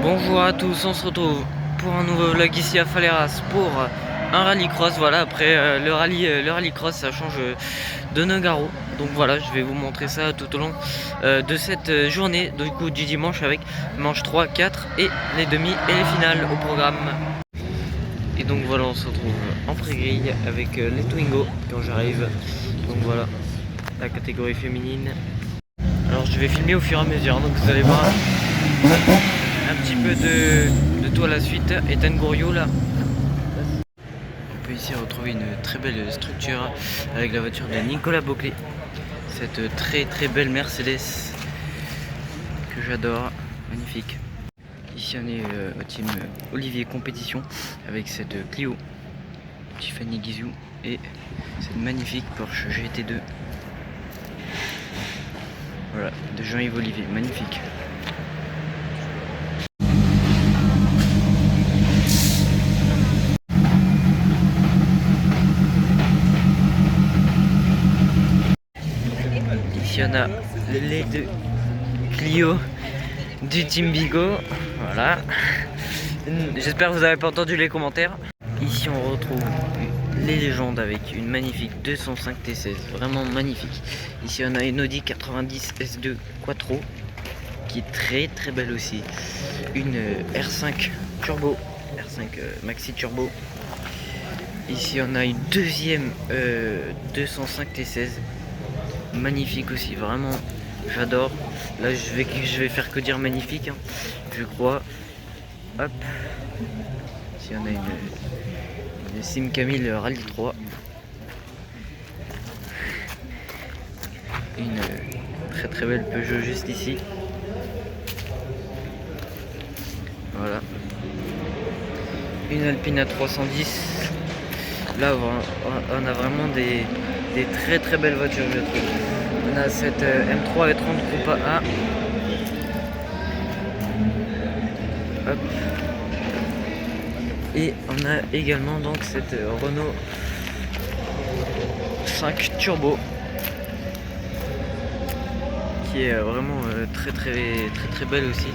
Bonjour à tous, on se retrouve pour un nouveau vlog ici à Faleras pour un rallycross. Voilà, après le rallycross ça change de Nogaro. Donc voilà, je vais vous montrer ça tout au long de cette journée du coup du dimanche avec manche 3, 4 et les demi et les finales au programme. Et donc voilà, on se retrouve en pré-grille avec les Twingo quand j'arrive. Donc voilà, la catégorie féminine. Alors je vais filmer au fur et à mesure, donc vous allez voir un petit peu de tout à la suite. Ethan Gouriou là. On peut ici retrouver une très belle structure avec la voiture de Nicolas Boclet. Cette très belle Mercedes que j'adore, magnifique. Ici on est au team Olivier Compétition avec cette Clio Tiffany Guizou et cette magnifique Porsche GT2. Voilà, de Jean-Yves Olivier, magnifique. Ici on a les deux Clio du team Bigot. Voilà. J'espère que vous n'avez pas entendu les commentaires. Ici on retrouve les légendes avec une magnifique 205 T16, vraiment magnifique. Ici on a une Audi 90 S2 Quattro qui est très belle aussi. Une R5 Turbo, R5 Maxi Turbo. Ici on a une deuxième 205 T16, magnifique aussi, vraiment j'adore. Là je vais faire que dire magnifique, hein, je crois. Hop, ici on a une Sim Camille Rally 3, une très belle Peugeot juste ici. Voilà, une Alpina 310. Là on a vraiment des très belles voitures, je trouve. On a cette M3 E30 Groupe A. Hop. Et on a également donc cette Renault 5 Turbo qui est vraiment très belle aussi.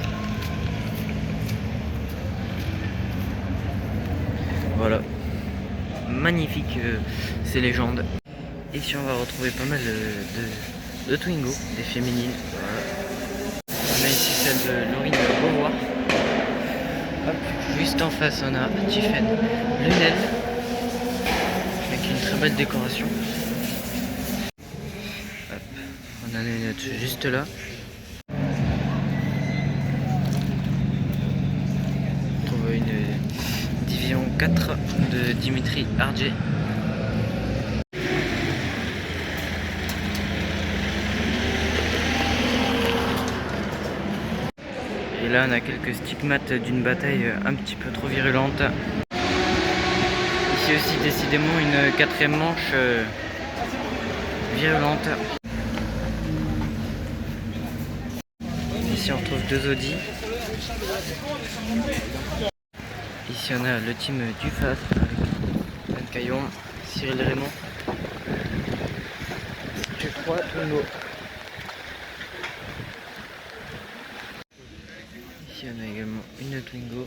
Voilà, magnifique ces légendes. Ici on va retrouver pas mal de Twingo, des féminines. Voilà. On a ici celle de Laurine Beauvoir. Hop. Juste en face on a Tiffen Lunel avec une très belle décoration. Hop. On en a une autre juste là. On trouve une Division 4 de Dimitri Arget. Et là on a quelques stigmates d'une bataille un petit peu trop virulente. Ici aussi décidément une quatrième manche virulente. Ici on retrouve deux Audi. Ici on a le team Dufas avec Dan Caillon, Cyril Raymond. C'est 3 Twingo. Ici on a également une Twingo.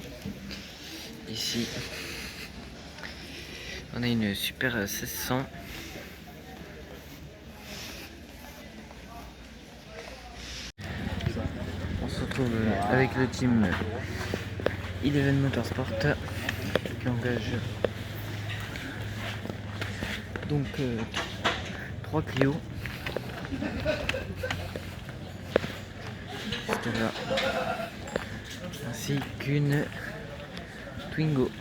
Ici on a une Super 1600. On se retrouve avec le team Eleven Motorsport qui engage donc 3 Clio. Juste là. Ainsi qu'une Twingo.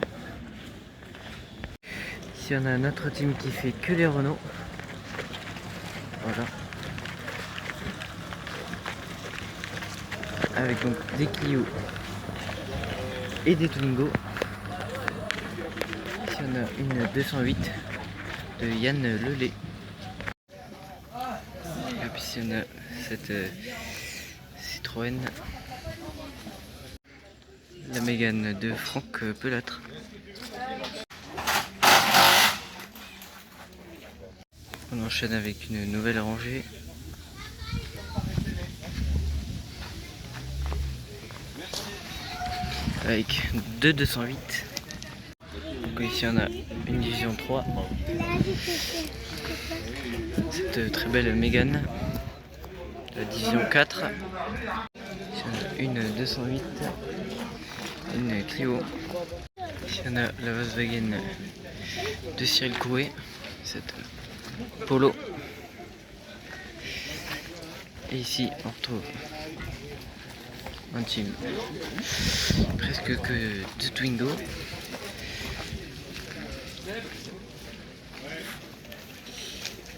Ici on a notre team qui fait que les Renault. Voilà. Avec donc des Clio et des Twingo. Ici on a une 208 de Yann Lelay. Et puis ici on a cette Citroën, la Mégane de Franck Pelâtre. On enchaîne avec une nouvelle rangée. avec deux 208. Donc ici on a une division 3. Cette très belle Mégane. La division 4. Ici on a une 208. Une Clio. Ici on a la Volkswagen de Cyril Coué. Cette Polo. Et ici on retrouve un team presque que de Twingo.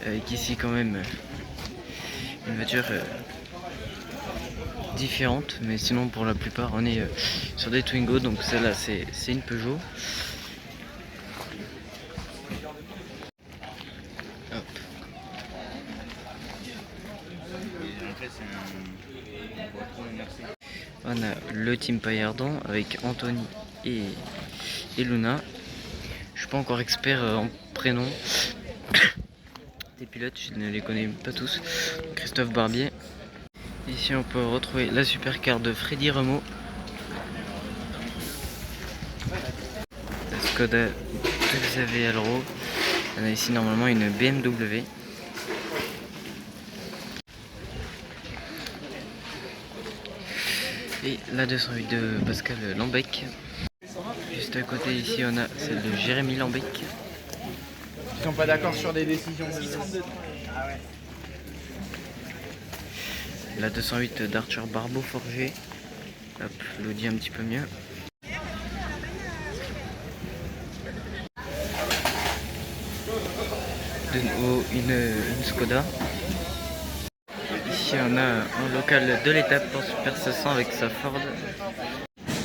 Avec ici quand même une voiture différente, mais sinon pour la plupart on est sur des Twingo. Donc celle-là c'est une Peugeot. Hop. On a le team Paillardon avec Anthony et Luna. Je suis pas encore expert en prénom des pilotes, je ne les connais pas tous. Christophe Barbier. Ici on peut retrouver la supercar de Freddy Remo, la Skoda de Xavier Alro. On a ici normalement une BMW. Et la 208 de Pascal Lambec. Juste à côté ici on a celle de Jérémy Lambec. Ils sont pas d'accord sur des décisions de... La 208 d'Arthur Barbeau Forgé. Hop, je le dis un petit peu mieux. De nouveau une Skoda. Ici on a un local de l'étape pour Super 500 avec sa Ford.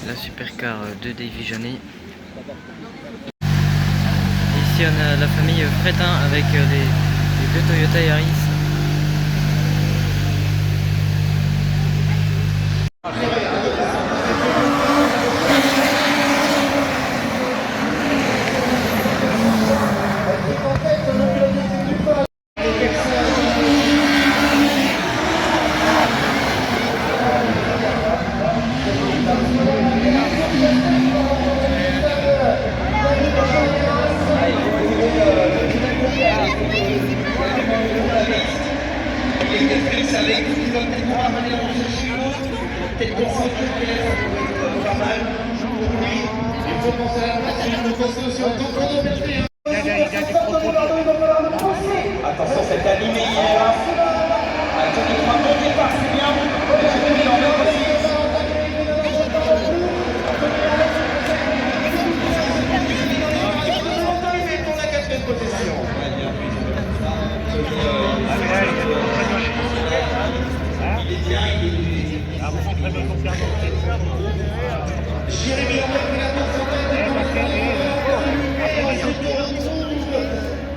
La supercar de Davy Jeunet. Ici on a la famille Frétin avec les deux Toyota Yaris. Attention, c'est animé hier. Anthony prend un bon départ, c'est bien. Jérémy l'emmène aussi. Pour la quatrième position. Jérémy l'emmène la course en tête.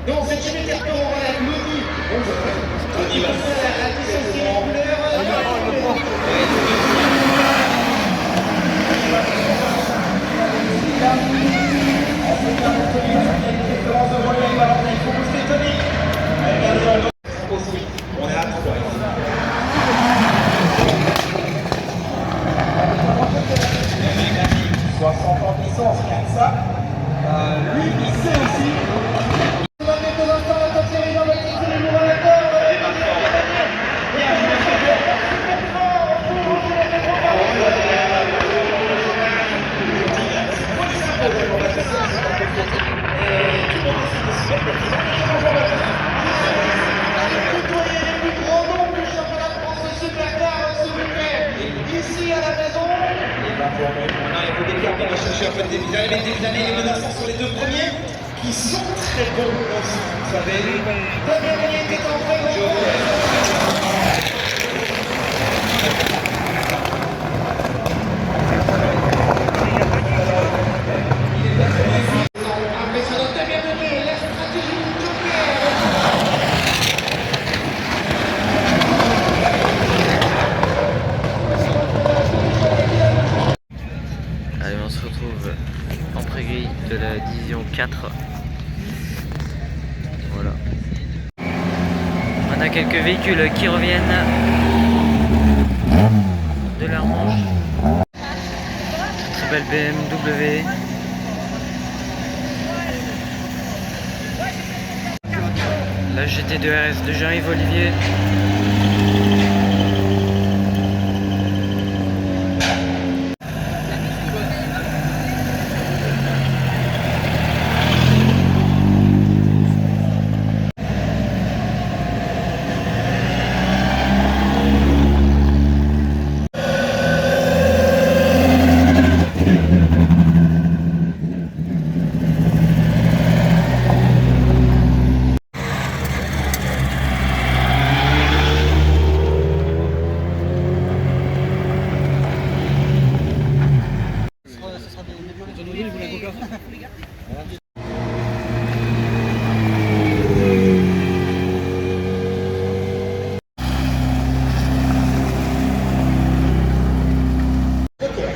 Donc cette chimie on va la Tony. Tony va faire la dissocier en couleur. Il faut booster Tony. On est à 3. Soit 100 ans de licence, regarde ça. Lui, il sait aussi. Ici à la maison, il faut déclarer qu'on va chercher en fait des années et menaçants sur les deux premiers qui sont très bons aussi. Vous savez, Damien Meunier était en très bon jeu. Impressionnant, Damien Meunier, la stratégie du Joker. Allez, on se retrouve en pré-grille de la division 4. Voilà. On a quelques véhicules qui reviennent de leur manche. Très belle BMW. La GT2 RS de Jean-Yves Olivier.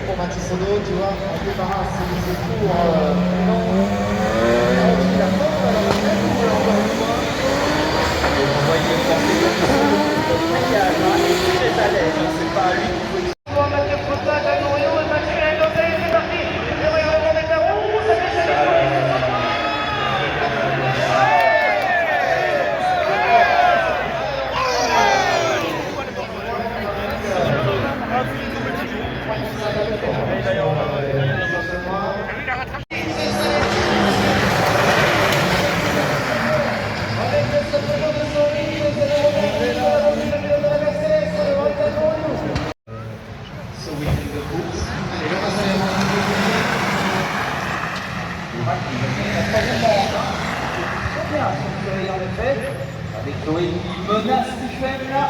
Pour Matissono, tu vois, en débarrasse c'est pour non. Il a pas alors encore une fois. Et vous voyez penser que c'est très à l'aise, c'est pas à lui qu'il faut. Mathieu Costa, Danorio et Mathieu Ndobé, c'est parti. Le règlement des carreaux, ça fait avec Chloé qui menace Stephen là.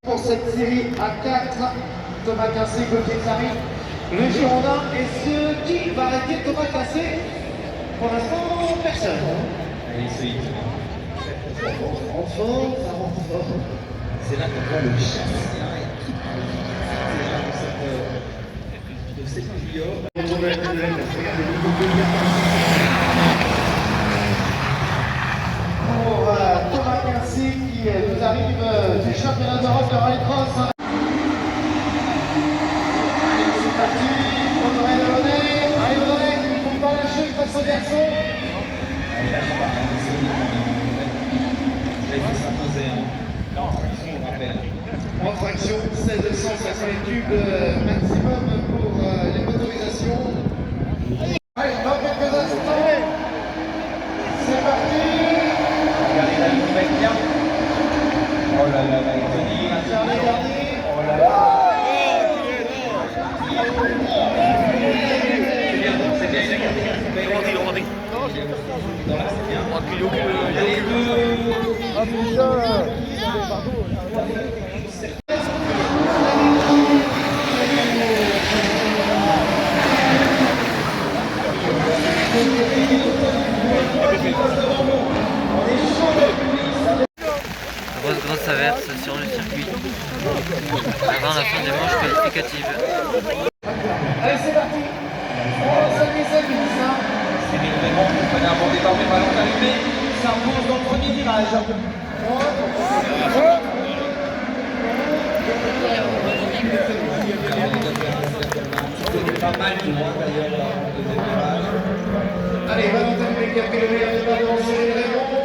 Pour cette série A4, Thomas Cassé, Gauthier Xari, le Girondin, et ce qui va arrêter Thomas Cassé? Pour l'instant, personne. Renfort, ça renfort. C'est là qu'on voit le chasseur de cette pour Thomas Cassé qui nous arrive du championnat d'Europe de rallycross. C'est parti, Audrey Delaunay. Allez Audrey, il ne faut pas lâcher face au garçon. En traction, 1650 cubes maximum pour les motorisations. Allez, dans quelques instants, c'est parti. Regardez la ligne bien. Oh là là, Tony, Charlie dernier. Oh là là. C'est bien, c'est bien. Rendez. Dans là, c'est bien. Allez, deux. Ah putain. Grosse averse sur le circuit avant la fin des manches qualificatives. Allez, c'est parti. C'est bien vraiment, vous prenez un bon départ, mais pas longtemps allumé. Ça repose dans le premier virage. C'est pas mal du moins d'ailleurs le deuxième virage. Allez, Valentin Becker qui est le meilleur départ devant Cyril Raymond.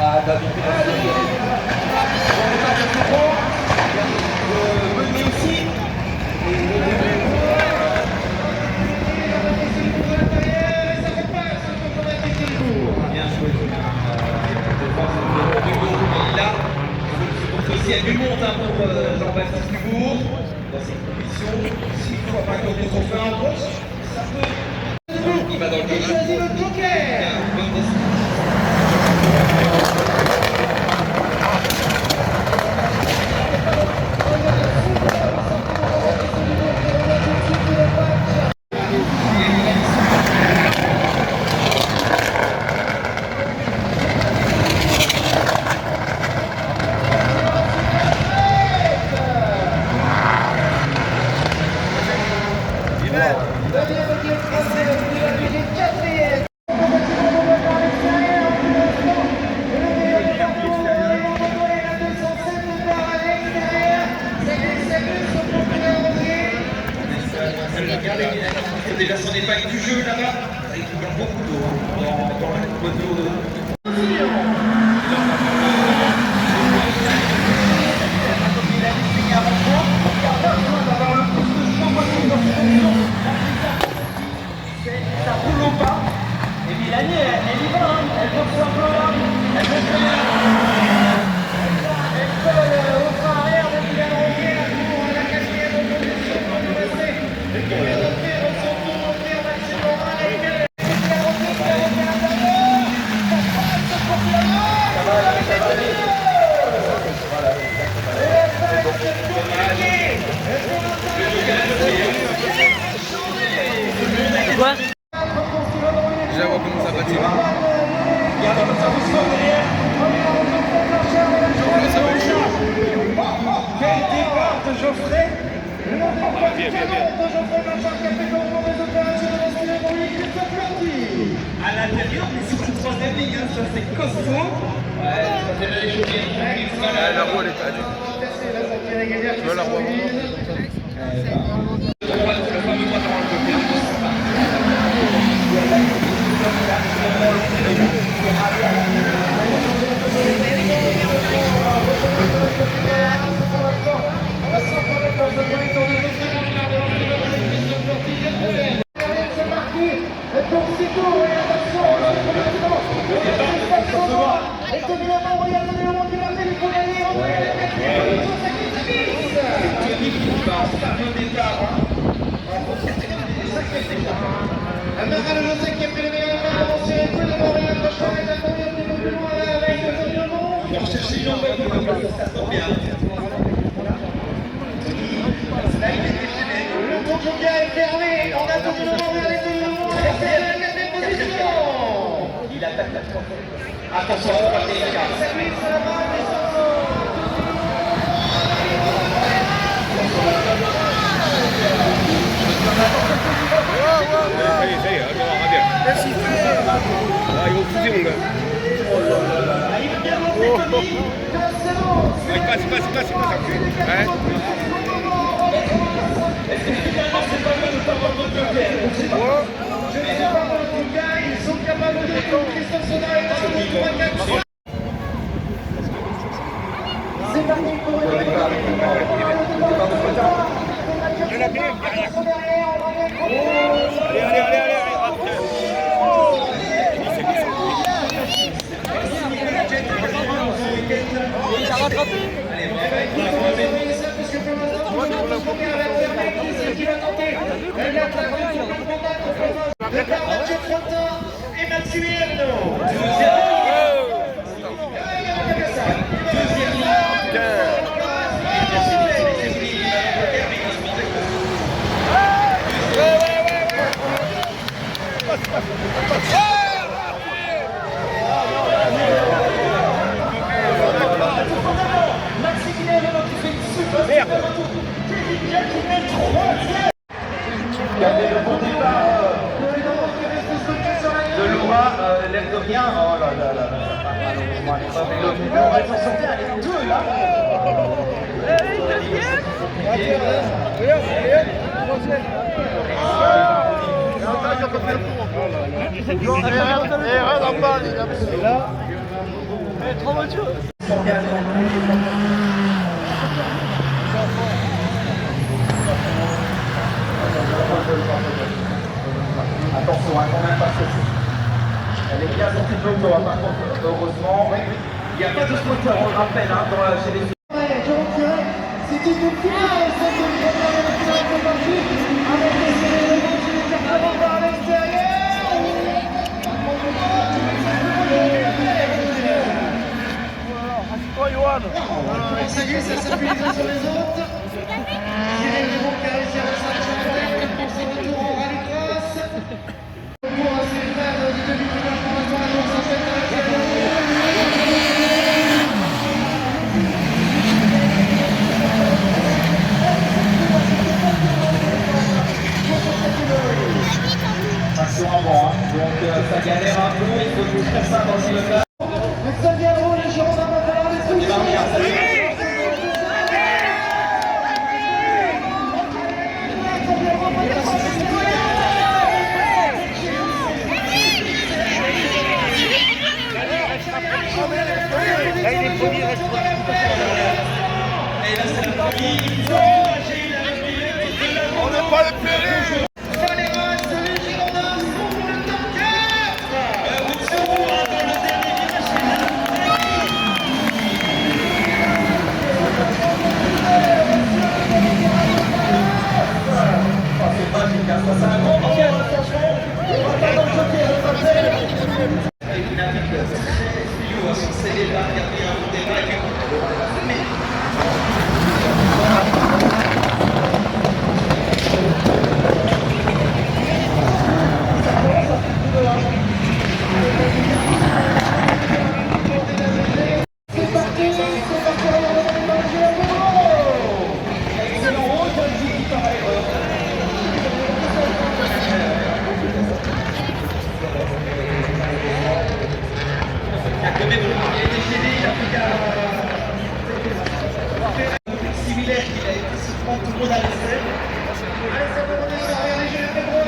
Ah, David Pélagie. Venez ici. Bien joué. Là, il y a du monde pour Jean-Baptiste Dubourg. Dans ces conditions, s'il ne faut pas qu'on nous fait un poste, ça peut. Il va dans le jeu. Il choisit le joker. Déjà son épingle du jeu là-bas, il y a beaucoup d'eau dans le poteau de... Ça roule au pas, et Mélanie elle y va, elle porte son plan, elle fait au frein arrière de Kylian Ronquier pour la quatrième position pour le passer. Et qui vient de faire son tour au tir maximum à l'égale. Kylian Ronquier qui a refait un d'abord. Ça passe pour Kylian. Ça va, c'est fini. Et ça va être compliqué. Et pour l'instant, Quoi? Déjà, on va commencer à bâtir. il y a un service derrière. Ça va être chaud. Quel départ de Geoffrey. Le départ de Geoffrey Marchand qui a fait comme des opérations de basculer pour lui, il s'est perdu. À l'intérieur, mais sur le troisième ligne, ça c'est costaud. Ouais, ça fait les choses. La roue, elle est pas dure. Tu vois la roue Amara Le José qui a pris le meilleur départ avant Cyril Pouille, le Montréal de Champ est à combien de minutes plus loin à la veille de Jean Lebon. Il va rechercher Jean-Baptiste, ça sent bien. Là il est déchaîné. Le Tonjonga est fermé, on a tout le moment vers les deux Lebon, c'est la quatrième position. Il attaque la troisième. Attention, on va payer la carte. Ça glisse à la main des Ça y est, on va bien. Merci. Ah, ils vont pousser, mon gars. il va bien monter Tony. C'est bon. Passe, ça pue. Ouais. Est-ce que finalement c'est pas mal de savoir notre joker? Je sais pas dans le cas, ils sont capables de défendre Christophe Soda et dans le tour à 4. C'est parti pour une départ Ça rattrape. et Maximiliano. Regardez le bon départ de Laura, l'air de rien. Oh là là là là. Malheureusement, elle est pas vélo. Mais on va s'en sortir, elle est deux là. Attention, hein, quand même pas ceci. Elle est bien sortie de l'auto, par contre, heureusement. Il n'y a pas de spotter, on le rappelle, hein, chez les filles. C'est une finale, cette première élection partie avec les éléments qui étaient vraiment par l'extérieur. Comment ça y est, ça s'appuie les uns sur les autres. Cyril Raymond qui a réussi à ressortir pour son retour en rallycross. Pour ses frères de demi-finale pour l'instant, la course s'enchaîne avec Action avant, hein. Donc ça galère un peu, il faut tout faire ça dans le pilotage. les Girondins vont falloir les soucis. On n'est pas les périls. Similaire qu'il a été souvent tout le monde a laissé. Allez, c'est bon, on est sur rien, les jeunes, les gros,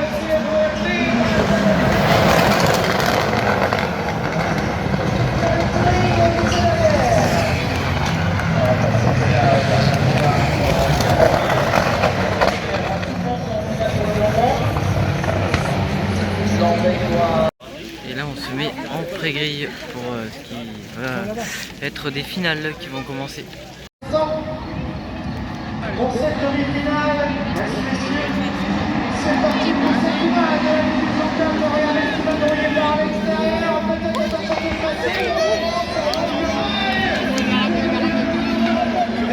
Et là on se met en pré-grille pour ce qui va être des finales qui vont commencer. Pour cette demi-finale, mesdames et messieurs, c'est parti pour cette finale. Ils ont fait Montréal et Steven Drouillet par l'extérieur. Peut-être que ça peut passer. Et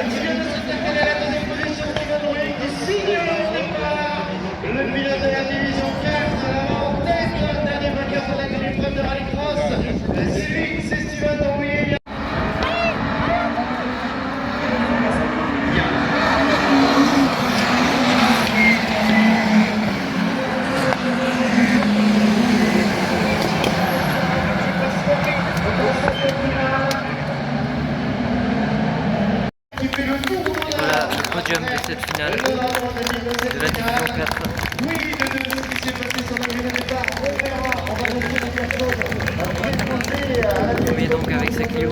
qui vient de se faire à la deuxième position, Steven Drouillet qui signe le départ. Le pilote de la division 4 en tête, dernier vainqueur de la grande épreuve de rallycross. C'est lui, c'est Steven Drouillet. Voilà le podium de cette finale de la division 4. Oui, de ce qui s'est passé sur le grille de départ, on verra, on va montrer quelque chose préposé à la Premier donc avec sa Clio.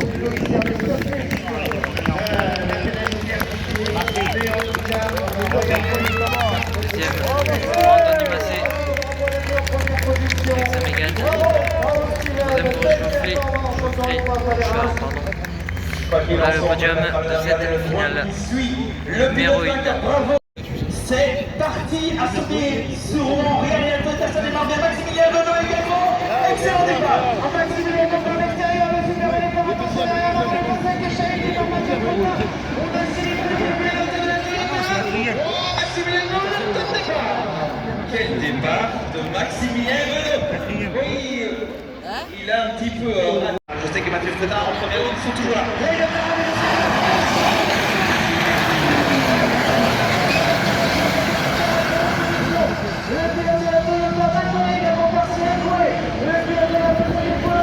Deuxième, Anthony Massé avec sa Mégane. Troisième pour Geoffrey, pardon. Voilà le podium de cette finale numéro 1. C'est parti à sauter sur Rouen, réalisateur, ça démarre bien, Maximilien Renaud également, excellent départ. Maximilien Renaud à l'extérieur, le super élégant, attention derrière, on va passer avec Chahid, il va passer pour moi. On a célébré le pilote de la Trinité. Oh, Maximilien Renaud, le top départ. Quel départ de Maximilien Renaud. Oui, il a un petit peu... je sais que Mathieu Fredin en première ligne sont toujours là. Le pilote de la Toyota, également par Cyril Drouillet. Le pilote de la Toyota,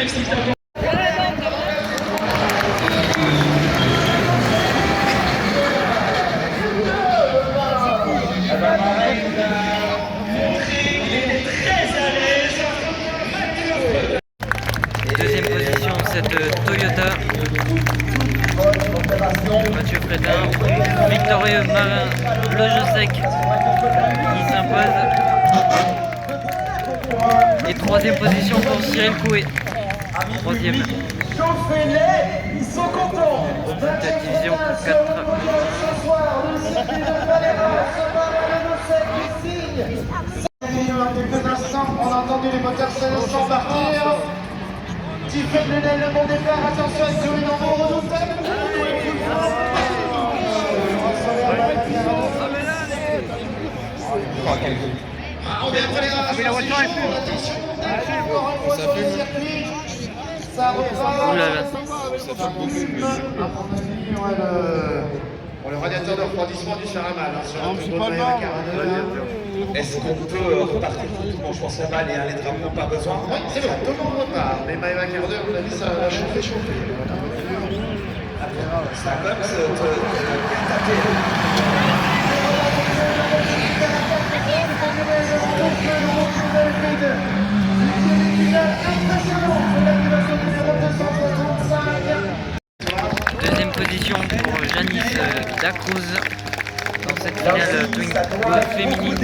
Mexique. Deuxième position, cette Toyota. Mathieu Frétin, victorieux Marin, le jeu sec, qui s'impose. Et troisième position pour Cyril Coué. Troisième. Chauffez-les, ils sont contents. Cette division 4. Quelques instants, on a entendu les moteurs sans partir. Tiffet Lunel, le bon départ, attention à Zoé dans vos redoutables. On vient après les rares, attention, encore une fois sur le circuit. Ça repart. Ouh là là. À mon avis, le radiateur de refroidissement du Charamal. Est-ce qu'on peut repartir tout le monde? Je pense que la balle et les drapeaux, pas besoin. Oui, c'est bon, tout le monde repart. Mais Maëva Carder, on a dit, ça va chauffer. Ça a quand même bien tapé. Deuxième position pour Janice Dacruz dans cette finale Twingo féminine.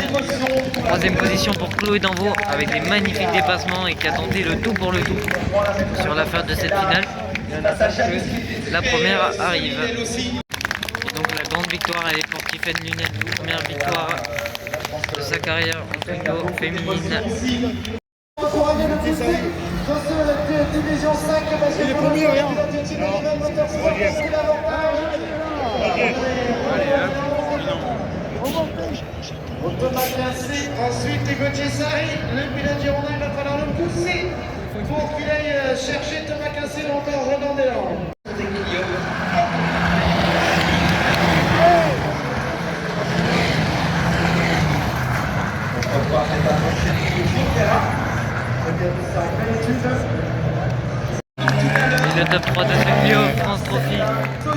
Troisième position pour Chloé Danvaux avec des magnifiques dépassements et qui a tenté le tout pour le tout sur la fin de cette finale. La première arrive. Et donc la grande victoire elle est pour Tiffany Lunel, première victoire de sa carrière en Twingo féminine. Encourager le pousser dans cette division 5 parce que pour le Thomas Pincé, ensuite Gauthier Sarri, le pilote girondin, il va falloir le pousser pour qu'il aille chercher Thomas Pincé ou encore Ronan Deslandes. Et le top 3 de ce Clio France Trophy,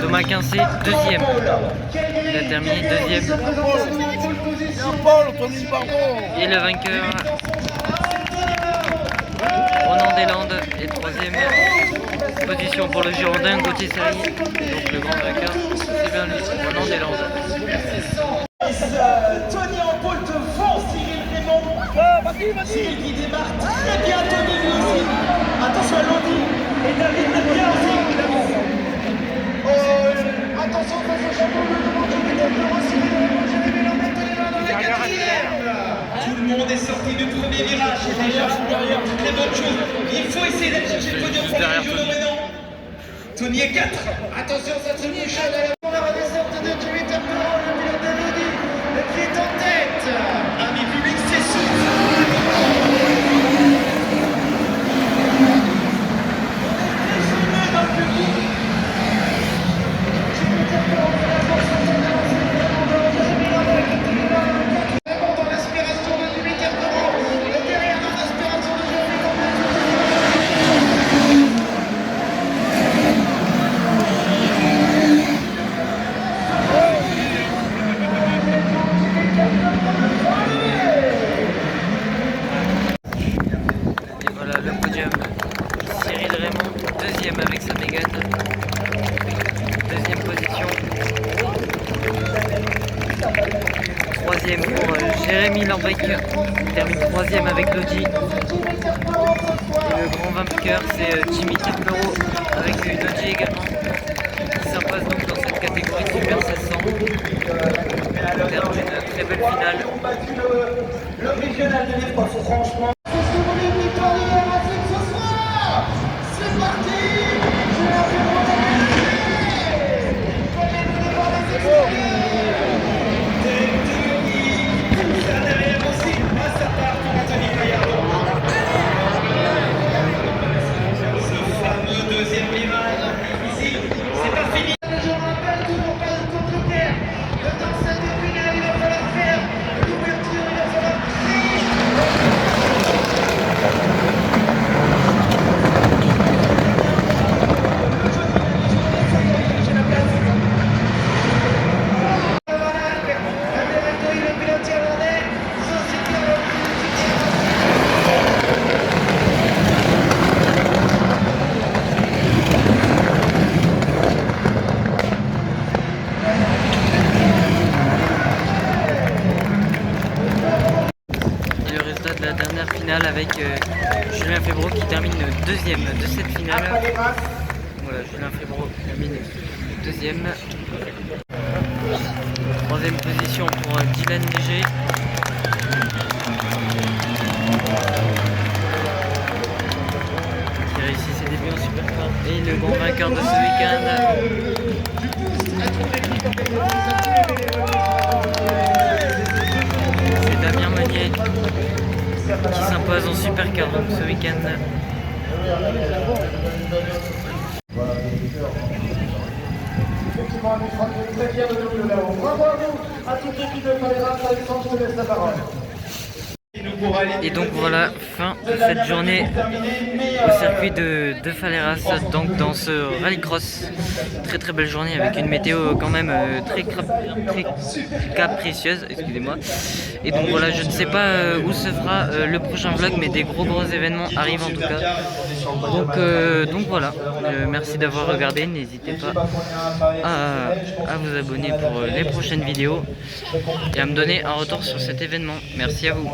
Thomas Quincé, deuxième. Il a terminé deuxième. Et le vainqueur, Ronan Deslandes, et troisième position pour le Girondin, Gauthier Sarri. Donc le grand vainqueur, c'est bien lui, Ronan Deslandes. Tony en pôle devant Cyril Raymond. Cyril qui démarre très bien, Tony lui aussi. Attention à Lodi. Et David est bien aussi. Attention, face au chapeau, le moment qui est devant Cyril Raymond, Jérémy Lambert, Tony dans le quatrième. Tout le monde est sorti du premier virage. Déjà, toutes les bonnes choses. Il faut essayer d'aller chercher le podium pour les Jeux maintenant. Tony est 4. Attention, ça se bouche à la redescente de Jimmy Tempero, le pilote de Lodi, qui est en tête. Amis public, c'est sûr. Dans l'aspiration de Jimmy Tempero, et derrière dans l'aspiration de Jérémy Et voilà le podium. Cyril Raymond, deuxième avec sa Mégane. Deuxième position. Troisième pour Jérémy Lambert, qui termine troisième avec Lodi. Et le grand vainqueur c'est Jimmy Tempero avec Lodi également, qui s'impose donc dans cette catégorie Super 700. On termine une très belle finale. Le régional de l'épreuve, franchement. c'est parti. Derrière aussi, ça part pour Anthony Paillardon. Ce fameux deuxième virage, ici, c'est pas fini. Je rappelle toujours pas de contre-pierre. Dans cette finale, il va falloir faire l'ouverture, il va falloir crier. finale avec Julien Febvre qui termine deuxième de cette finale. Voilà, Julien Febvre termine deuxième. Troisième position pour Dylan Léger. Qui réussit ses débuts en Supercar. Et le grand vainqueur de ce week-end. C'est Damien Meunier qui s'impose en Supercar donc ce week-end. Effectivement, je crois que très fier de nous le avons. Bravo à vous, à toute l'équipe de Faleras. Alexandre, je te laisse la parole. Et donc voilà, fin de cette journée au circuit de Faleras, donc dans ce rallycross. Très belle journée avec une météo quand même très capricieuse, excusez-moi. Et donc voilà, je ne sais pas où se fera le prochain vlog, mais des gros événements arrivent en tout cas. Donc voilà, merci d'avoir regardé, n'hésitez pas à vous abonner pour les prochaines vidéos et à me donner un retour sur cet événement. Merci à vous.